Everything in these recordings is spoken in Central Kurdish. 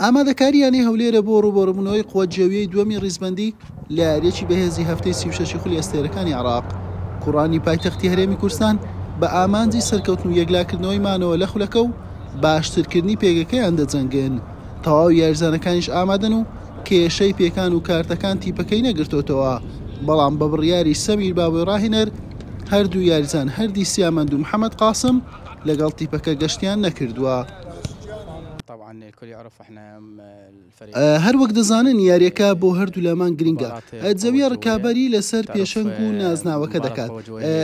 ئامادەکاریانی هەولێرە بۆ ڕووبەڕووبوونەوەی قووەتجێویەی دووەمی ڕیزبەندی لە یاریەکی بەهێزی هەفتەی 36 خولی ئەستێرەکانی عێراق. کوڕانی پایتەختی هەرێمی کوردستان بە ئامانجی سەرکەوتن و یەکلاکردنەوەی مانەوە لە خولەکە و باشترکردنی پێگەکەیان دەجەنگن. تەواو یاریزانەکانیش ئامادەن و کێشەی پێکان و کارتەکان تیپەکەی نەگرتوتەوە، بەڵام بە بڕیاری سەمیر باوی ڕاهێنەر هەردوو یاریزان هەردی سیامەند و محەممەد قاسم لەگەڵ تیپەکە گەشتیان نەکردووە. هەر وەک دەزانن یاریەکە بۆ هەردوو لامان گرنگە. جەویە ڕکابەری لەسەر پێشەنگ و نازناوەکە دەکات،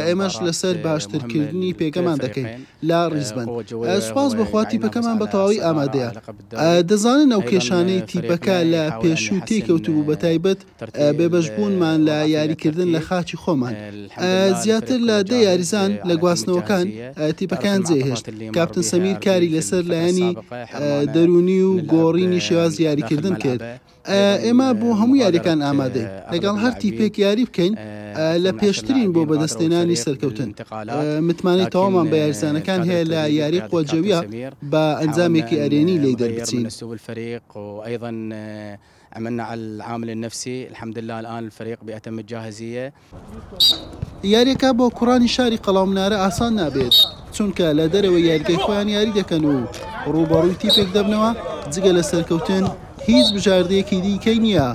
ئێمەش لەسەر باشترکردنی پێگەمان دەکەین لا ڕیزبەند. سوپاس بەخوا تیپەکەمان بە تەواوی ئامادەیە. دەزانن ئەو کێشانەی تیپەکە لە پێشوو تێکەوتبوو بە تایبەت بێبەشبوونمان لە یاریکردن لە خاچی خۆمان. زیاتر لە دە یاریزان لە گواستنەوەکان تیپەکان جێهێشت. کاپتن سەمیر کاری لەسەر لایەنی دەرونی و گۆڕینی شێواز یاریکردن کرد. ئێمە بۆ هەموو یاریەکان ئامادەین، لەگەڵ هەر تیپێک یاری بکەین لە پێشترین بۆ بەدەستێنانی سەرکەوتن. متمانەی تەوامان بە یاریزانەکان هەیە لە یاری قووەتجێویە بە ئەنجامێکی ئەرێنی لێی دەربچین. عملنا على العامل النفسي الحمد لله الآن الفريق بأتم الجاهزية. یاریەکە بۆ کوڕانی شاری قەڵاومنارە ئاسان نابێت، چونکە لە دەرەوە یاریگەی خۆیان یاری دەکەن و ڕووبەڕووی تیپێک دەبنەوە جگە لە سەرکەوتن هیچ بژاردەیەکی دیکەی نییە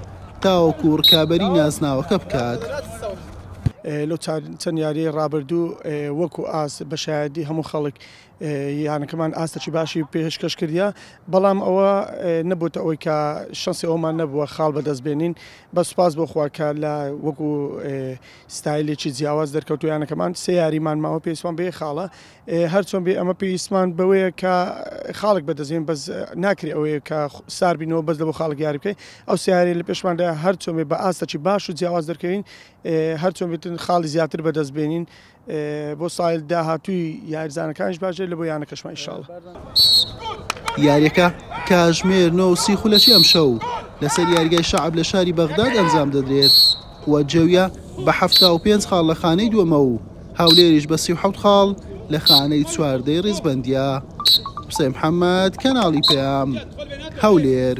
تاوەکو ڕکابەری نازناوەکە بکات. لەو چەند یاری ڕابردوو وەکو ئاس بە شایەتی هەموو خەڵک یانەکەمان ئاستەی باشی پێشکەش کردیا، بەڵام ئەوە نەبووتە ئەوەی کە شەنسی ئەومان نەبووە خاڵ بەدەستبێنین. بە سوپاس بۆخوا کە لە وەکو ستایلێکی جیاواز دەرکەوتو یانەکەمان سێ یاریمان ماوە پێویستمان بێ خاڵە هەرچۆن بێ ئەمە پێویستمان بەوەیە کە خاڵک بەدەستێن بەس ناکری ئەوەیە کە ساربینەوە بەس لە بۆ خاڵک یاری بکەین. ئەو سیاری لە پێشماندا هەرچۆن بێ بە ئاستەی باش و جیاواز دەرکەین، هەرچۆن بێتن خاڵی زیاتر بەدەستبێنین بۆ سایل داهاتووی یاریزانەکانش باشێت لە بۆ یانەکەشمان ئینشاڵڵا. یاریەکە کاتژمێر 9:30 خولەکی ئەمشەو لەسەر یاریگای شەعب لە شاری بەغداد ئەنجام دەدرێت. قووەتجێویە بە 75 خاڵ لە خانەی دووەمە و هەولێریش بە 37 خاڵ لە خانەی چواردەی ڕیزبەندیە. حوسێن محەممەد، کەناڵی پێام، هەولێر.